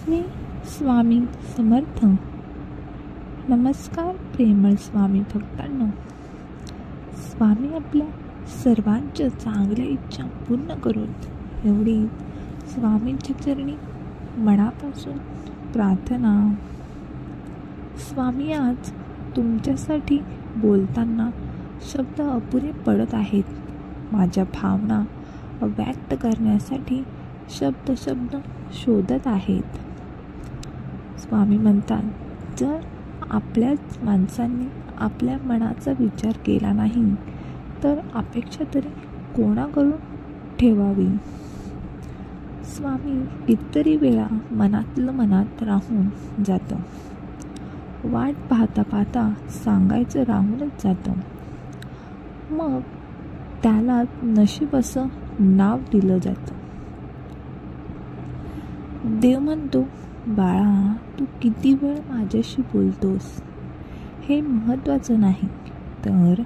श्री स्वामी समर्थ. नमस्कार प्रेमळ स्वामी भक्तांनो. स्वामी आपल्या सर्वांच्या चांगल्या इच्छा पूर्ण करोत एवढी स्वामींच्या चरणी मनापासून प्रार्थना. स्वामी आज तुमच्यासाठी बोलताना शब्द अपुरे पडत आहेत. माझ्या भावना व्यक्त करण्यासाठी शब्द शोधत आहेत. स्वामी म्हणतात, जर आपल्याच माणसांनी आपल्या मनाचा विचार केला नाही तर अपेक्षा तरी कोणाकडून ठेवावी. स्वामी कितीतरी वेळा मनातलं मनात राहून जातं. वाट पाहता पाहता सांगायचं राहूनच जातं. मग त्याला नशीब असं नाव दिलं जातं. देव म्हणतो, बाळा तू किती वेळ माझ्याशी बोलतोस हे महत्त्वाचं नाही, तर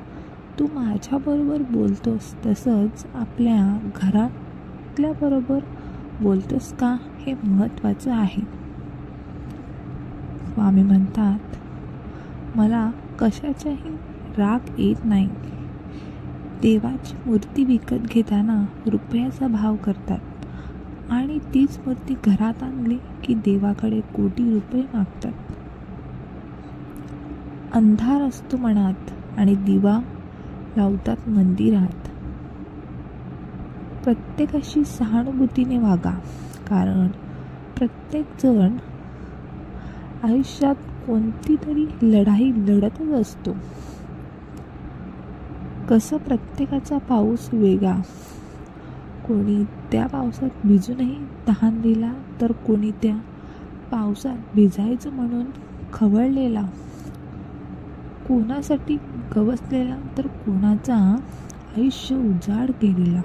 तू माझ्याबरोबर बोलतोस तसंच आपल्या घरातल्याबरोबर बोलतोस का हे महत्त्वाचं आहे. स्वामी म्हणतात, मला कशाचाही राग येत नाही. देवाची मूर्ती विकत घेताना रुपयाचा भाव करतात आणि तीच मूर्ती घरात आणली की देवाकडे कोटी रुपये मागतात. अंधार असतो मनात आणि दिवा लावतात मंदिरात. प्रत्येकाशी सहानुभूतीने वागा, कारण प्रत्येक जण आयुष्यात कोणती तरी लढाई लढतच असतो. कसं प्रत्येकाचा पाऊस वेगळा. कोणी त्या पावसात भिजूनही तहान दिला तर कोणी त्या पावसात भिजायचं म्हणून खवळलेला. कोणासाठी गवसलेला तर कोणाचा आयुष्य उजाड केलेला.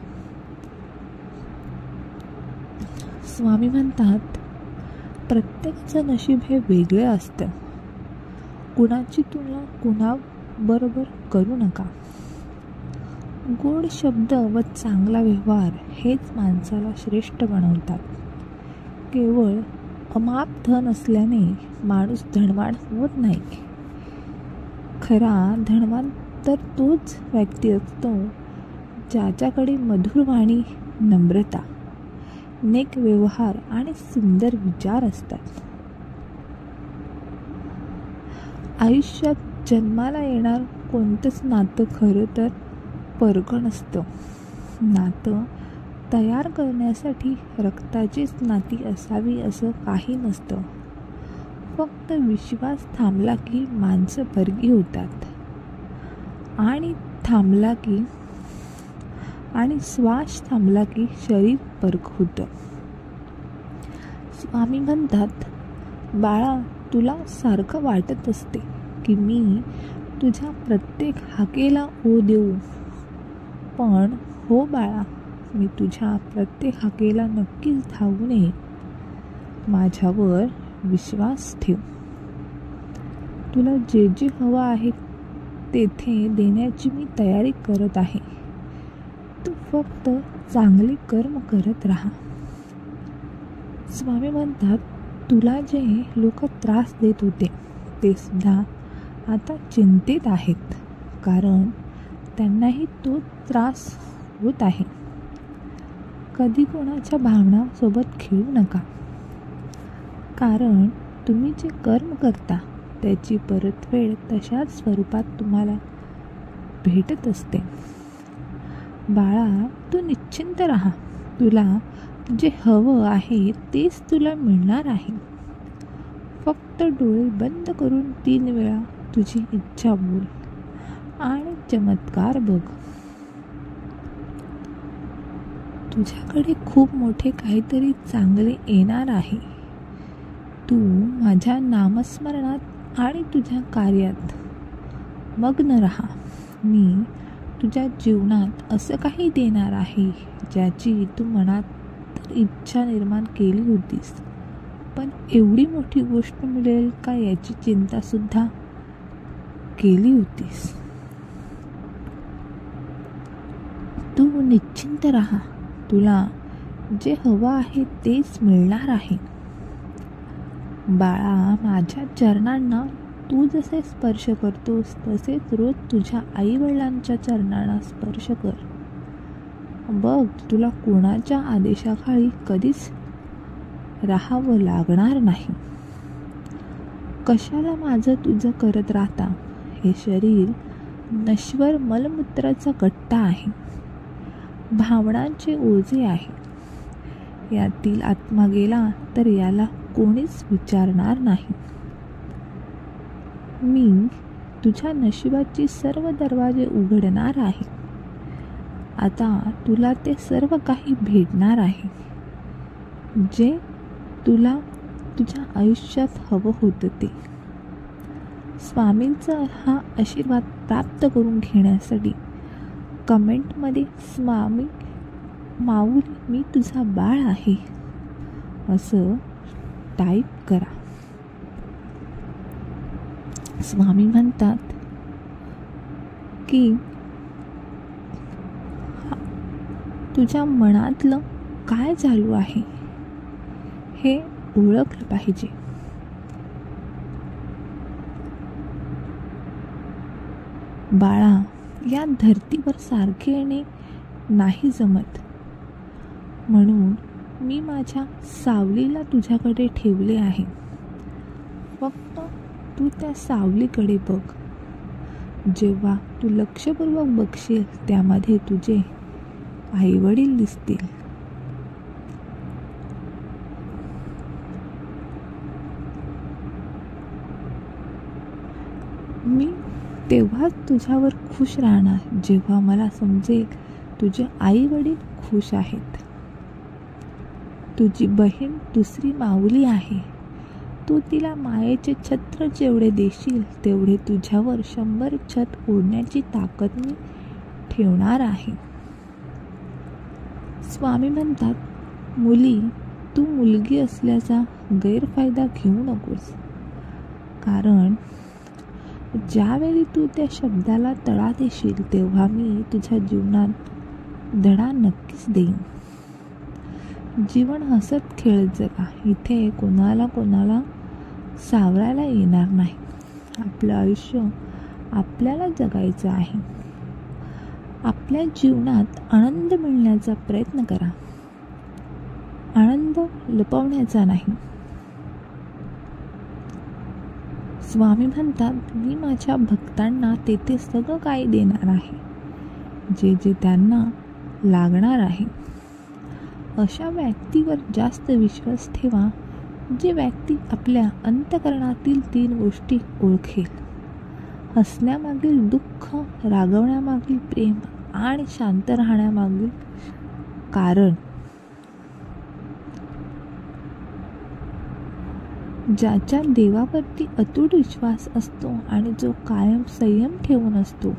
स्वामी म्हणतात, प्रत्येकाचं नशीब हे वेगळे असतं. कुणाची तुलना कुणाबरोबर करू नका. गोड शब्द व चांगला व्यवहार हेच माणसाला श्रेष्ठ बनवतात. केवळ अमाप धन असल्याने माणूस धनवान होत नाही. खरा धनवान तर तोच व्यक्ती असतो ज्याच्याकडे मधुर वाणी, नम्रता, नेक व्यवहार आणि सुंदर विचार असतात. आयुष्यात जन्माला येणार कोणतंच नातं खरं तर परगण असतं. नातं तयार करण्यासाठी रक्ताचीच नाती असावी असं काही नसतं. फक्त विश्वास थांबला की माणसं परगी होतात आणि श्वास थांबला की शरीर परग होतं. स्वामी म्हणतात, बाळा तुला सारखं वाटत असते की मी तुझ्या प्रत्येक हाकेला ओ देऊ, पण हो बाळा, मी तुझ्या प्रत्येक हाकेला नक्कीच धावू नये. माझ्यावर विश्वास ठेव. तुला जे जे हवं आहे तेथे देण्याची मी तयारी करत आहे. तू फक्त चांगले कर्म करत राहा. स्वामी म्हणतात, तुला जे लोक त्रास देत होते ते सुद्धा आता चिंतेत आहेत, कारण त्यांनाही तो त्रास होत आहे. कधी कोणाच्या भावनासोबत खेळू नका, कारण तुम्ही जे कर्म करता त्याची परतफेड तशाच स्वरूपात तुम्हाला भेटत असते. बाळा तू निश्चिंत राहा. तुला जे हवं आहे तेच तुला मिळणार आहे. फक्त डोळे बंद करून 3 वेळा तुझी इच्छा बोल आणि चमत्कार बघ. तुझ्याकडे खूप मोठे काहीतरी चांगले येणार आहे. तू माझ्या नामस्मरणात आणि तुझ्या कार्यात मग्न राहा. मी तुझ्या जीवनात असं काही देणार आहे ज्याची तू मनात इच्छा निर्माण केली होतीस, पण एवढी मोठी गोष्ट मिळेल का याची चिंतासुद्धा केली होतीस. तू निश्चिंत राहा. तुला जे हवं आहे तेच मिळणार आहे. बाळा, माझ्या चरणांना तू जसे स्पर्श करतोस तसेच रोज तुझ्या आईवडिलांच्या चरणांना स्पर्श कर. बघ, तुला कोणाच्या आदेशाखाली कधीच राहावं लागणार नाही. कशाला माझं तुझं करत राहता? हे शरीर नश्वर मलमूत्राचा गट्टा आहे, भावनांचे ओझे आहे. यातील आत्मा गेला तर याला कोणीच विचारणार नाही. मी तुझ्या नशिबाची सर्व दरवाजे उघडणार आहे. आता तुला ते सर्व काही भेटणार आहे जे तुला तुझ्या आयुष्यात हवं होतं ते. स्वामींचा हा आशीर्वाद प्राप्त करून घेण्यासाठी कमेंटमध्ये स्वामी माऊली मी तुझा बाळ आहे असं टाईप करा. स्वामी म्हणतात की तुझ्या मनातलं काय चालू आहे हे ओळखलं पाहिजे. बाळा, या धर्तीवर सारखे येणे नाही जमत, म्हणून मी माझ्या सावलीला तुझ्याकडे ठेवले आहे. फक्त तू त्या सावलीकडे बघ. जेव्हा तू लक्षपूर्वक बघशील त्यामध्ये तुझे आईवडील दिसतील. मी तेव्हाच तुझ्यावर खुश राहणार जेव्हा मला समजेल तुझे आईवडील खुश आहेत. तुझी बहीण दुसरी माऊली आहे. तू तिला मायेचे छत्र जेवढे देशील तेवढे तुझ्यावर 100 छत ओढण्याची ताकद मी ठेवणार आहे. स्वामी म्हणतात, मुली, तू मुलगी असल्याचा गैरफायदा घेऊ नकोस, कारण ज्यावेळी तू त्या शब्दाला तडा देशील तेव्हा मी तुझ्या जीवनात धडा नक्कीच देईन. जीवन हसत खेळत जगा. इथे कोणाला सावरायला येणार नाही. आपलं आयुष्य आपल्याला जगायचं आहे. आपल्या जीवनात आनंद मिळण्याचा प्रयत्न करा, आनंद लपवण्याचा नाही. स्वामी म्हणतात, मी माझ्या भक्तांना तेथे सगळं काही देणार आहे जे जे त्यांना लागणार आहे. अशा व्यक्तीवर जास्त विश्वास ठेवा जी व्यक्ती आपल्या अंतःकरणातील 3 गोष्टी ओळखेल: हसण्यामागील दुःख, रागवण्यामागील प्रेम आणि शांत राहण्यामागील कारण. ज्याच्या देवावरती अतूट विश्वास असतो आणि जो कायम संयम ठेवून असतो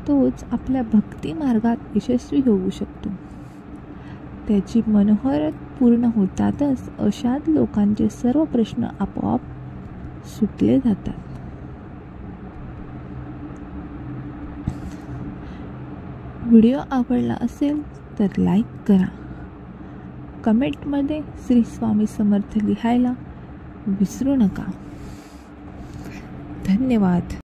तोच आपल्या भक्ती मार्गात यशस्वी होऊ शकतो. त्याची मनोरथ पूर्ण होतातच अशाच लोकांचे सर्व प्रश्न आपोआप सुटले जातात. व्हिडिओ आवडला असेल तर लाईक करा. कमेंटमध्ये श्री स्वामी समर्थ लिहायला विसरू नका. धन्यवाद.